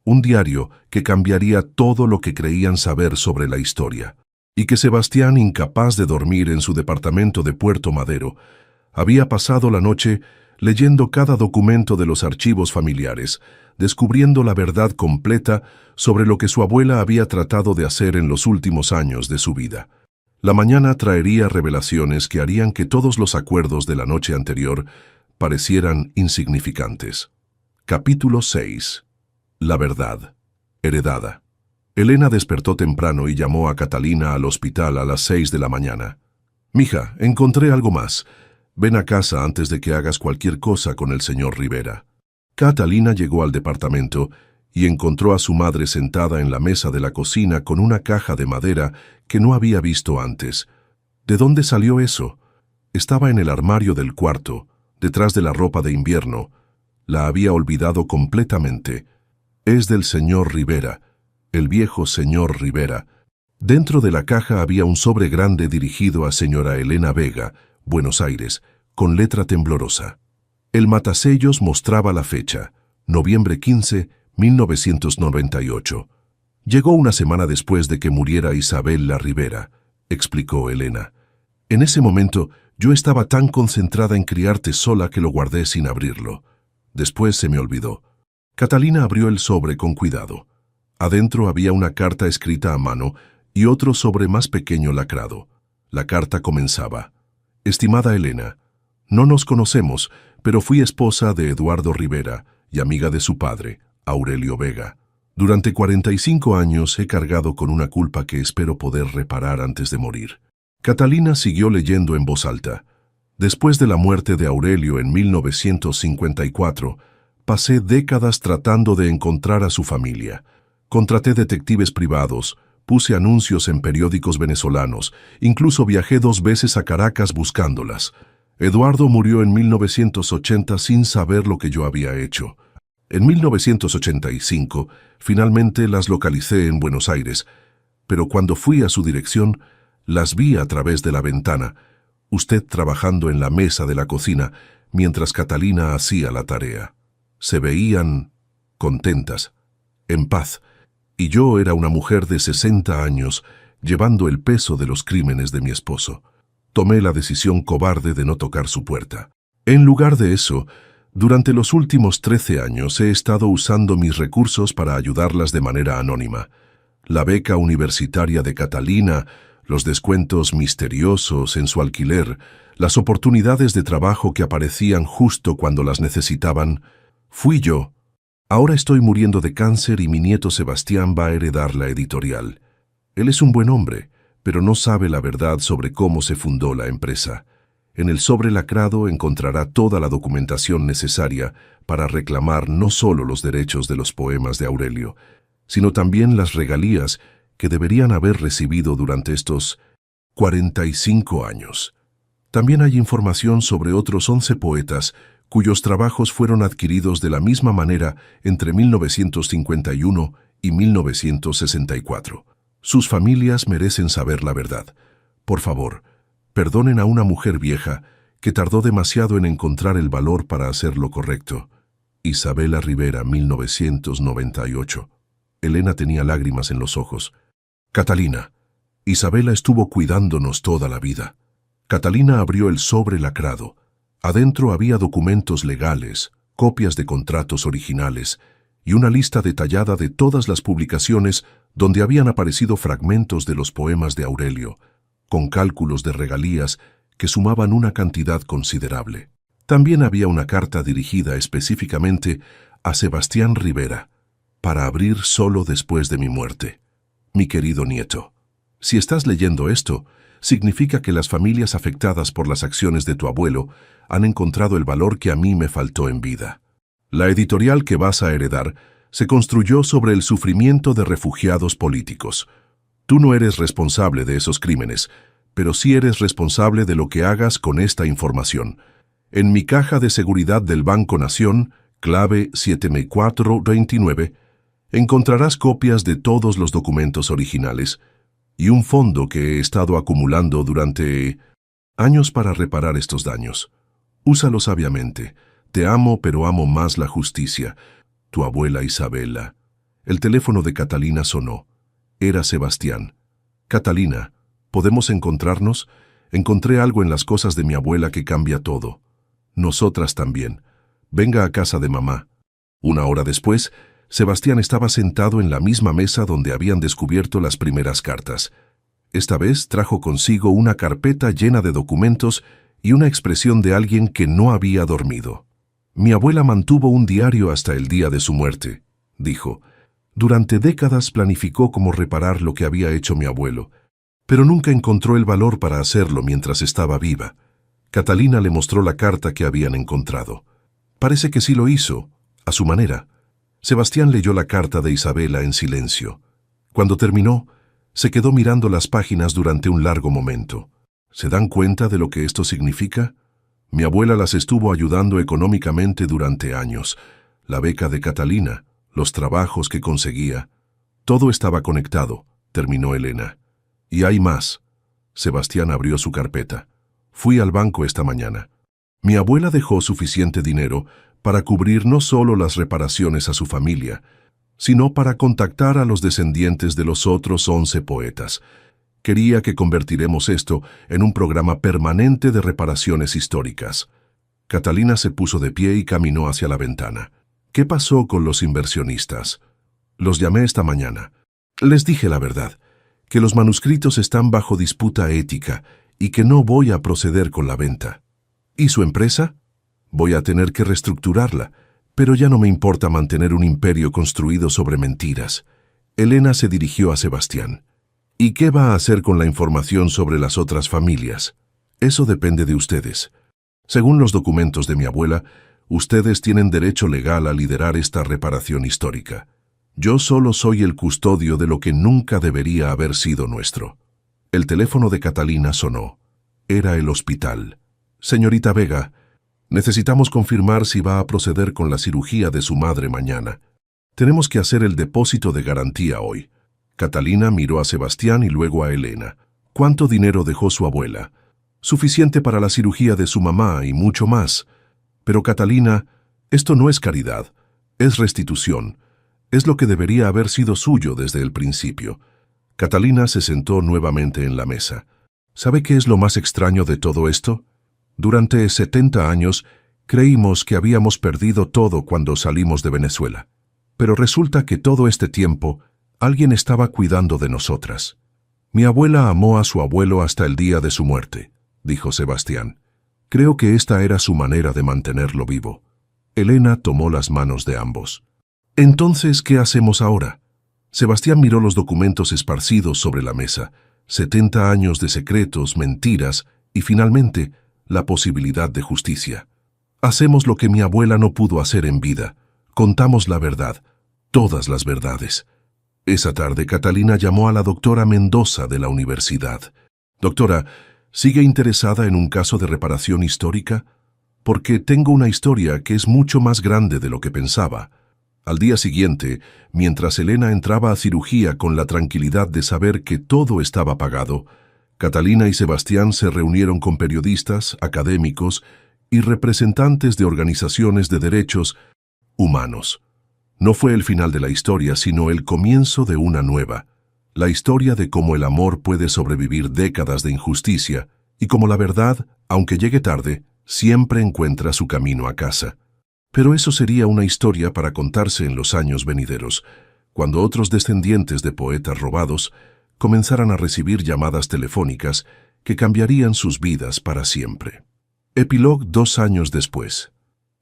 Speaker 1: Un diario que cambiaría todo lo que creían saber sobre la historia, y que Sebastián, incapaz de dormir en su departamento de Puerto Madero, había pasado la noche leyendo cada documento de los archivos familiares, descubriendo la verdad completa sobre lo que su abuela había tratado de hacer en los últimos años de su vida. La mañana traería revelaciones que harían que todos los acuerdos de la noche anterior parecieran insignificantes. Capítulo 6. La verdad. Heredada. Elena despertó temprano y llamó a Catalina al hospital a las 6 de la mañana. «Mija, encontré algo más. Ven a casa antes de que hagas cualquier cosa con el señor Rivera». Catalina llegó al departamento y encontró a su madre sentada en la mesa de la cocina con una caja de madera que no había visto antes. ¿De dónde salió eso? Estaba en el armario del cuarto, detrás de la ropa de invierno. La había olvidado completamente. Es del señor Rivera, el viejo señor Rivera. Dentro de la caja había un sobre grande dirigido a señora Elena Vega, Buenos Aires, con letra temblorosa. El matasellos mostraba la fecha, noviembre 15, 1998. Llegó una semana después de que muriera Isabela Rivera, explicó Elena. En ese momento yo estaba tan concentrada en criarte sola que lo guardé sin abrirlo. Después se me olvidó. Catalina abrió el sobre con cuidado. Adentro había una carta escrita a mano y otro sobre más pequeño lacrado. La carta comenzaba: «Estimada Elena, no nos conocemos, pero fui esposa de Eduardo Rivera y amiga de su padre, Aurelio Vega. Durante 45 años he cargado con una culpa que espero poder reparar antes de morir». Catalina siguió leyendo en voz alta. «Después de la muerte de Aurelio en 1954, pasé décadas tratando de encontrar a su familia. Contraté detectives privados, puse anuncios en periódicos venezolanos, incluso viajé 2 veces a Caracas buscándolas. Eduardo murió en 1980 sin saber lo que yo había hecho. En 1985, finalmente las localicé en Buenos Aires, pero cuando fui a su dirección, las vi a través de la ventana, usted trabajando en la mesa de la cocina, mientras Catalina hacía la tarea. Se veían contentas, en paz, y yo era una mujer de 60 años, llevando el peso de los crímenes de mi esposo. Tomé la decisión cobarde de no tocar su puerta. En lugar de eso, durante los últimos 13 años he estado usando mis recursos para ayudarlas de manera anónima. La beca universitaria de Catalina, los descuentos misteriosos en su alquiler, las oportunidades de trabajo que aparecían justo cuando las necesitaban, fui yo. Ahora estoy muriendo de cáncer y mi nieto Sebastián va a heredar la editorial. Él es un buen hombre, pero no sabe la verdad sobre cómo se fundó la empresa. En el sobre lacrado encontrará toda la documentación necesaria para reclamar no solo los derechos de los poemas de Aurelio, sino también las regalías que deberían haber recibido durante estos 45 años. También hay información sobre otros 11 poetas cuyos trabajos fueron adquiridos de la misma manera entre 1951 y 1964. Sus familias merecen saber la verdad. Por favor, perdonen a una mujer vieja que tardó demasiado en encontrar el valor para hacer lo correcto. Isabela Rivera, 1998. Elena tenía lágrimas en los ojos. Catalina. Isabela estuvo cuidándonos toda la vida. Catalina abrió el sobre lacrado. Adentro había documentos legales, copias de contratos originales y una lista detallada de todas las publicaciones donde habían aparecido fragmentos de los poemas de Aurelio, con cálculos de regalías que sumaban una cantidad considerable. También había una carta dirigida específicamente a Sebastián Rivera, para abrir solo después de mi muerte. Mi querido nieto, Si estás leyendo esto, significa que las familias afectadas por las acciones de tu abuelo han encontrado el valor que a mí me faltó en vida. La editorial que vas a heredar se construyó sobre el sufrimiento de refugiados políticos. Tú no eres responsable de esos crímenes, pero sí eres responsable de lo que hagas con esta información. En mi caja de seguridad del Banco Nación, clave 7429, encontrarás copias de todos los documentos originales y un fondo que he estado acumulando durante años para reparar estos daños. Úsalo sabiamente. Te amo, pero amo más la justicia. Tu abuela Isabela. El teléfono de Catalina sonó. Era Sebastián. Catalina, ¿podemos encontrarnos? Encontré algo en las cosas de mi abuela que cambia todo. Nosotras también. Venga a casa de mamá. Una hora después, Sebastián estaba sentado en la misma mesa donde habían descubierto las primeras cartas. Esta vez trajo consigo una carpeta llena de documentos y una expresión de alguien que no había dormido. Mi abuela mantuvo un diario hasta el día de su muerte, dijo. Durante décadas planificó cómo reparar lo que había hecho mi abuelo, pero nunca encontró el valor para hacerlo mientras estaba viva. Catalina le mostró la carta que habían encontrado. Parece que sí lo hizo, a su manera. Sebastián leyó la carta de Isabela en silencio. Cuando terminó, se quedó mirando las páginas durante un largo momento. ¿Se dan cuenta de lo que esto significa? Mi abuela las estuvo ayudando económicamente durante años. La beca de Catalina, los trabajos que conseguía. Todo estaba conectado, terminó Elena. Y hay más. Sebastián abrió su carpeta. Fui al banco esta mañana. Mi abuela dejó suficiente dinero para cubrir no solo las reparaciones a su familia, sino para contactar a los descendientes de los otros 11 poetas. Quería que convertiremos esto en un programa permanente de reparaciones históricas. Catalina se puso de pie y caminó hacia la ventana. ¿Qué pasó con los inversionistas? Los llamé esta mañana. Les dije la verdad, que los manuscritos están bajo disputa ética y que no voy a proceder con la venta. ¿Y su empresa? Voy a tener que reestructurarla, pero ya no me importa mantener un imperio construido sobre mentiras. Elena se dirigió a Sebastián. ¿Y qué va a hacer con la información sobre las otras familias? Eso depende de ustedes. Según los documentos de mi abuela, ustedes tienen derecho legal a liderar esta reparación histórica. Yo solo soy el custodio de lo que nunca debería haber sido nuestro. El teléfono de Catalina sonó. Era el hospital. Señorita Vega, necesitamos confirmar si va a proceder con la cirugía de su madre mañana. Tenemos que hacer el depósito de garantía hoy. Catalina miró a Sebastián y luego a Elena. ¿Cuánto dinero dejó su abuela? Suficiente para la cirugía de su mamá y mucho más. Pero Catalina, esto no es caridad, es restitución. Es lo que debería haber sido suyo desde el principio. Catalina se sentó nuevamente en la mesa. ¿Sabe qué es lo más extraño de todo esto? Durante 70 años creímos que habíamos perdido todo cuando salimos de Venezuela. Pero resulta que todo este tiempo alguien estaba cuidando de nosotras. Mi abuela amó a su abuelo hasta el día de su muerte, dijo Sebastián. Creo que esta era su manera de mantenerlo vivo. Elena tomó las manos de ambos. Entonces, ¿qué hacemos ahora? Sebastián miró los documentos esparcidos sobre la mesa. 70 años de secretos, mentiras y finalmente la posibilidad de justicia. Hacemos lo que mi abuela no pudo hacer en vida. Contamos la verdad, todas las verdades. Esa tarde Catalina llamó a la doctora Mendoza de la universidad. Doctora, ¿sigue interesada en un caso de reparación histórica? Porque tengo una historia que es mucho más grande de lo que pensaba. Al día siguiente, mientras Elena entraba a cirugía con la tranquilidad de saber que todo estaba pagado, Catalina y Sebastián se reunieron con periodistas, académicos y representantes de organizaciones de derechos humanos. No fue el final de la historia, sino el comienzo de una nueva. La historia de cómo el amor puede sobrevivir décadas de injusticia y cómo la verdad, aunque llegue tarde, siempre encuentra su camino a casa. Pero eso sería una historia para contarse en los años venideros, cuando otros descendientes de poetas robados comenzaran a recibir llamadas telefónicas que cambiarían sus vidas para siempre. Epílogo 2 años después.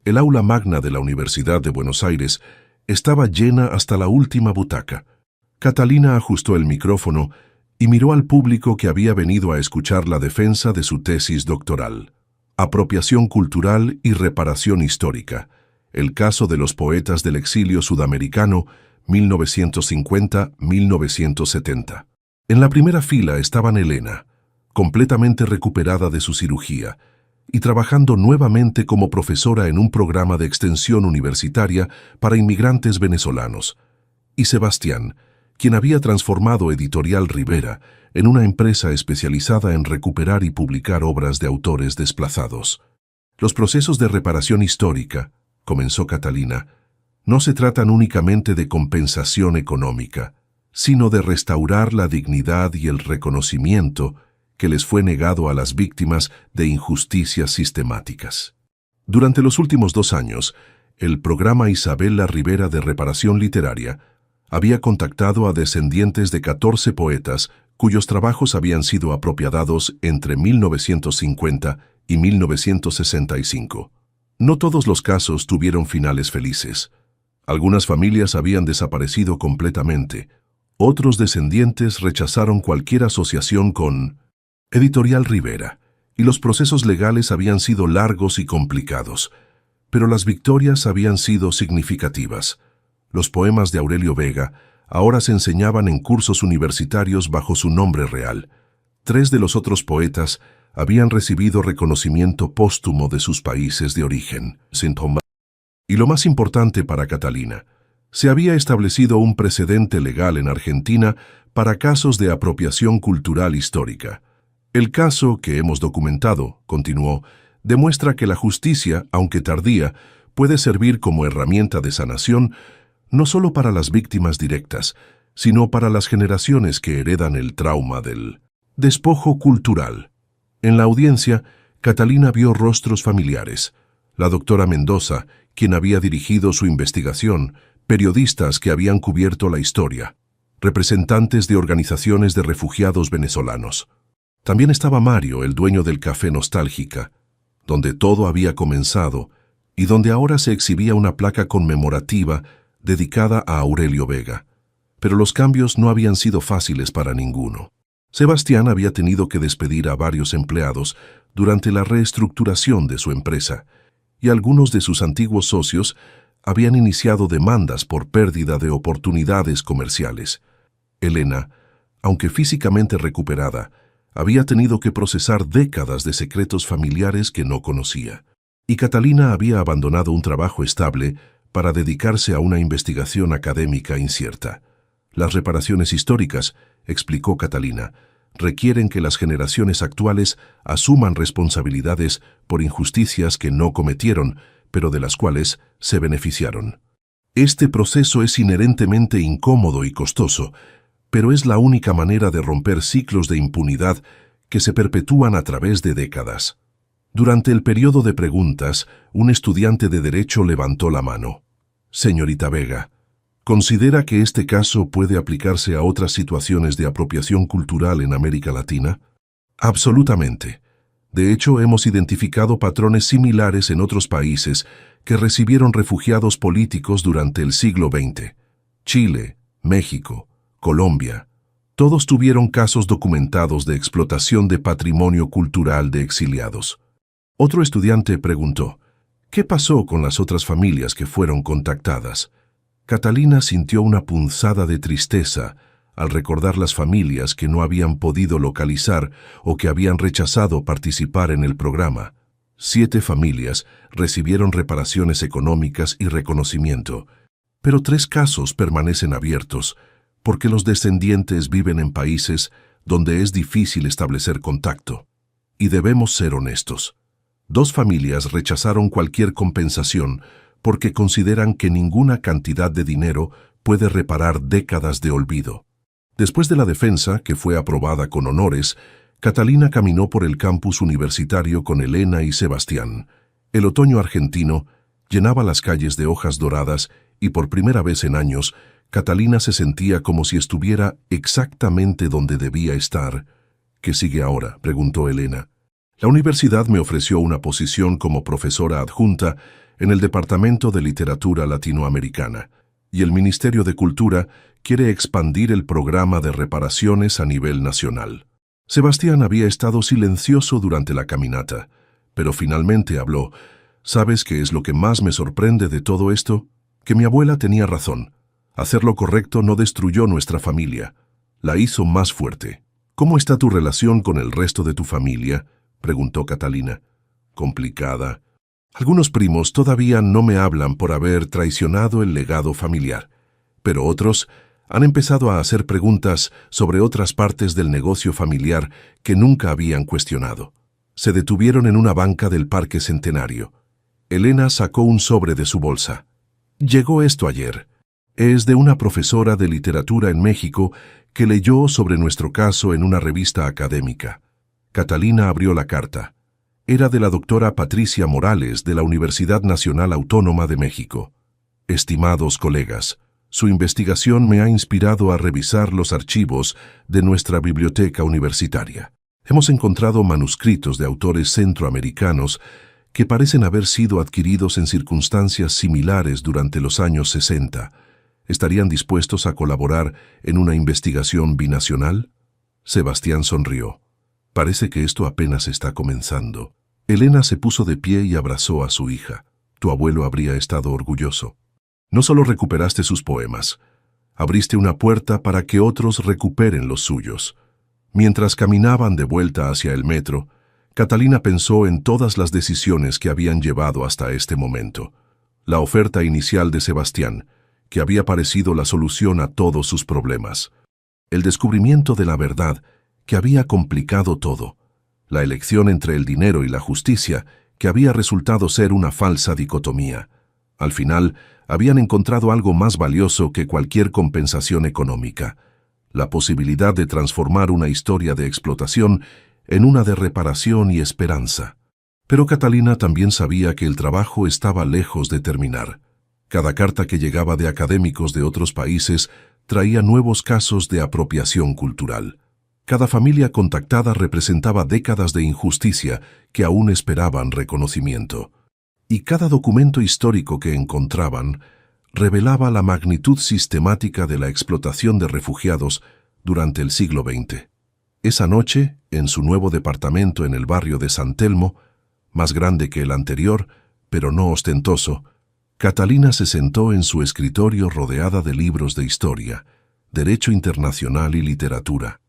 Speaker 1: El aula magna de la Universidad de Buenos Aires estaba llena hasta la última butaca. Catalina ajustó el micrófono y miró al público que había venido a escuchar la defensa de su tesis doctoral. Apropiación cultural y reparación histórica. El caso de los poetas del exilio sudamericano, 1950-1970. En la primera fila estaban Elena, completamente recuperada de su cirugía, y trabajando nuevamente como profesora en un programa de extensión universitaria para inmigrantes venezolanos, y Sebastián, quien había transformado Editorial Rivera en una empresa especializada en recuperar y publicar obras de autores desplazados. Los procesos de reparación histórica, comenzó Catalina, no se tratan únicamente de compensación económica, sino de restaurar la dignidad y el reconocimiento que les fue negado a las víctimas de injusticias sistemáticas. Durante los últimos 2 años, el programa Isabela Rivera de Reparación Literaria había contactado a descendientes de 14 poetas cuyos trabajos habían sido apropiados entre 1950 y 1965. No todos los casos tuvieron finales felices. Algunas familias habían desaparecido completamente. Otros descendientes rechazaron cualquier asociación con Editorial Rivera, y los procesos legales habían sido largos y complicados, pero las victorias habían sido significativas. Los poemas de Aurelio Vega ahora se enseñaban en cursos universitarios bajo su nombre real. 3 de los otros poetas habían recibido reconocimiento póstumo de sus países de origen. Y lo más importante para Catalina, se había establecido un precedente legal en Argentina para casos de apropiación cultural histórica. El caso que hemos documentado, continuó, demuestra que la justicia, aunque tardía, puede servir como herramienta de sanación no solo para las víctimas directas, sino para las generaciones que heredan el trauma del despojo cultural. En la audiencia, Catalina vio rostros familiares. La doctora Mendoza, quien había dirigido su investigación, periodistas que habían cubierto la historia, representantes de organizaciones de refugiados venezolanos. También estaba Mario, el dueño del Café Nostálgica, donde todo había comenzado y donde ahora se exhibía una placa conmemorativa dedicada a Aurelio Vega. Pero los cambios no habían sido fáciles para ninguno. Sebastián había tenido que despedir a varios empleados durante la reestructuración de su empresa, y algunos de sus antiguos socios habían iniciado demandas por pérdida de oportunidades comerciales. Elena, aunque físicamente recuperada, había tenido que procesar décadas de secretos familiares que no conocía. Y Catalina había abandonado un trabajo estable para dedicarse a una investigación académica incierta. Las reparaciones históricas, explicó Catalina, requieren que las generaciones actuales asuman responsabilidades por injusticias que no cometieron, pero de las cuales se beneficiaron. Este proceso es inherentemente incómodo y costoso, pero es la única manera de romper ciclos de impunidad que se perpetúan a través de décadas. Durante el periodo de preguntas, un estudiante de Derecho levantó la mano. Señorita Vega, ¿considera que este caso puede aplicarse a otras situaciones de apropiación cultural en América Latina? Absolutamente. De hecho, hemos identificado patrones similares en otros países que recibieron refugiados políticos durante el siglo XX. Chile, México, Colombia. Todos tuvieron casos documentados de explotación de patrimonio cultural de exiliados. Otro estudiante preguntó, ¿qué pasó con las otras familias que fueron contactadas? Catalina sintió una punzada de tristeza al recordar las familias que no habían podido localizar o que habían rechazado participar en el programa. 7 familias recibieron reparaciones económicas y reconocimiento, pero 3 casos permanecen abiertos porque los descendientes viven en países donde es difícil establecer contacto. Y debemos ser honestos. 2 familias rechazaron cualquier compensación porque consideran que ninguna cantidad de dinero puede reparar décadas de olvido. Después de la defensa, que fue aprobada con honores, Catalina caminó por el campus universitario con Elena y Sebastián. El otoño argentino llenaba las calles de hojas doradas y por primera vez en años, Catalina se sentía como si estuviera exactamente donde debía estar. ¿Qué sigue ahora?, preguntó Elena. La universidad me ofreció una posición como profesora adjunta en el Departamento de Literatura Latinoamericana. y el Ministerio de Cultura quiere expandir el programa de reparaciones a nivel nacional. Sebastián había estado silencioso durante la caminata, pero finalmente habló. ¿Sabes qué es lo que más me sorprende de todo esto? Que mi abuela tenía razón. Hacer lo correcto no destruyó nuestra familia, la hizo más fuerte. ¿Cómo está tu relación con el resto de tu familia?, preguntó Catalina. Complicada. Algunos primos todavía no me hablan por haber traicionado el legado familiar, pero otros han empezado a hacer preguntas sobre otras partes del negocio familiar que nunca habían cuestionado. Se detuvieron en una banca del Parque Centenario. Elena sacó un sobre de su bolsa. Llegó esto ayer. Es de una profesora de literatura en México que leyó sobre nuestro caso en una revista académica. Catalina abrió la carta. Era de la doctora Patricia Morales de la Universidad Nacional Autónoma de México. Estimados colegas, su investigación me ha inspirado a revisar los archivos de nuestra biblioteca universitaria. Hemos encontrado manuscritos de autores centroamericanos que parecen haber sido adquiridos en circunstancias similares durante los años 60. ¿Estarían dispuestos a colaborar en una investigación binacional? Sebastián sonrió. Parece que esto apenas está comenzando. Elena se puso de pie y abrazó a su hija. Tu abuelo habría estado orgulloso. No solo recuperaste sus poemas, abriste una puerta para que otros recuperen los suyos. Mientras caminaban de vuelta hacia el metro, Catalina pensó en todas las decisiones que habían llevado hasta este momento. La oferta inicial de Sebastián, que había parecido la solución a todos sus problemas. El descubrimiento de la verdad, que había complicado todo. La elección entre el dinero y la justicia, que había resultado ser una falsa dicotomía. Al final, habían encontrado algo más valioso que cualquier compensación económica. La posibilidad de transformar una historia de explotación en una de reparación y esperanza. Pero Catalina también sabía que el trabajo estaba lejos de terminar. Cada carta que llegaba de académicos de otros países traía nuevos casos de apropiación cultural. Cada familia contactada representaba décadas de injusticia que aún esperaban reconocimiento. Y cada documento histórico que encontraban revelaba la magnitud sistemática de la explotación de refugiados durante el siglo XX. Esa noche, en su nuevo departamento en el barrio de San Telmo, más grande que el anterior, pero no ostentoso, Catalina se sentó en su escritorio rodeada de libros de historia, derecho internacional y literatura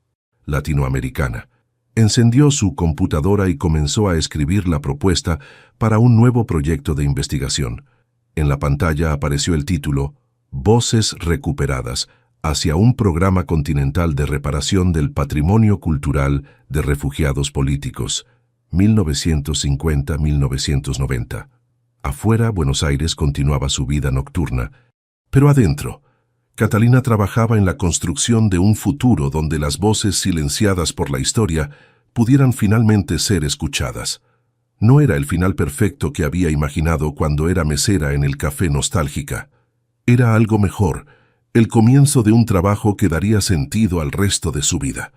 Speaker 1: latinoamericana. Encendió su computadora y comenzó a escribir la propuesta para un nuevo proyecto de investigación. En la pantalla apareció el título Voces recuperadas hacia un programa continental de reparación del patrimonio cultural de refugiados políticos, 1950-1990. Afuera, Buenos Aires continuaba su vida nocturna, pero adentro, Catalina trabajaba en la construcción de un futuro donde las voces silenciadas por la historia pudieran finalmente ser escuchadas. No era el final perfecto que había imaginado cuando era mesera en el Café Nostálgica. Era algo mejor, el comienzo de un trabajo que daría sentido al resto de su vida.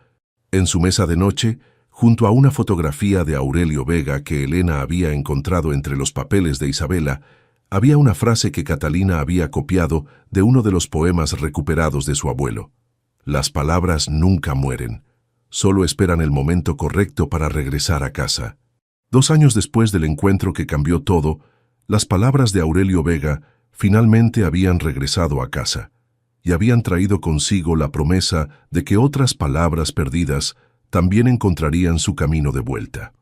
Speaker 1: En su mesa de noche, junto a una fotografía de Aurelio Vega que Elena había encontrado entre los papeles de Isabela, había una frase que Catalina había copiado de uno de los poemas recuperados de su abuelo. Las palabras nunca mueren, solo esperan el momento correcto para regresar a casa. 2 años después del encuentro que cambió todo, las palabras de Aurelio Vega finalmente habían regresado a casa y habían traído consigo la promesa de que otras palabras perdidas también encontrarían su camino de vuelta.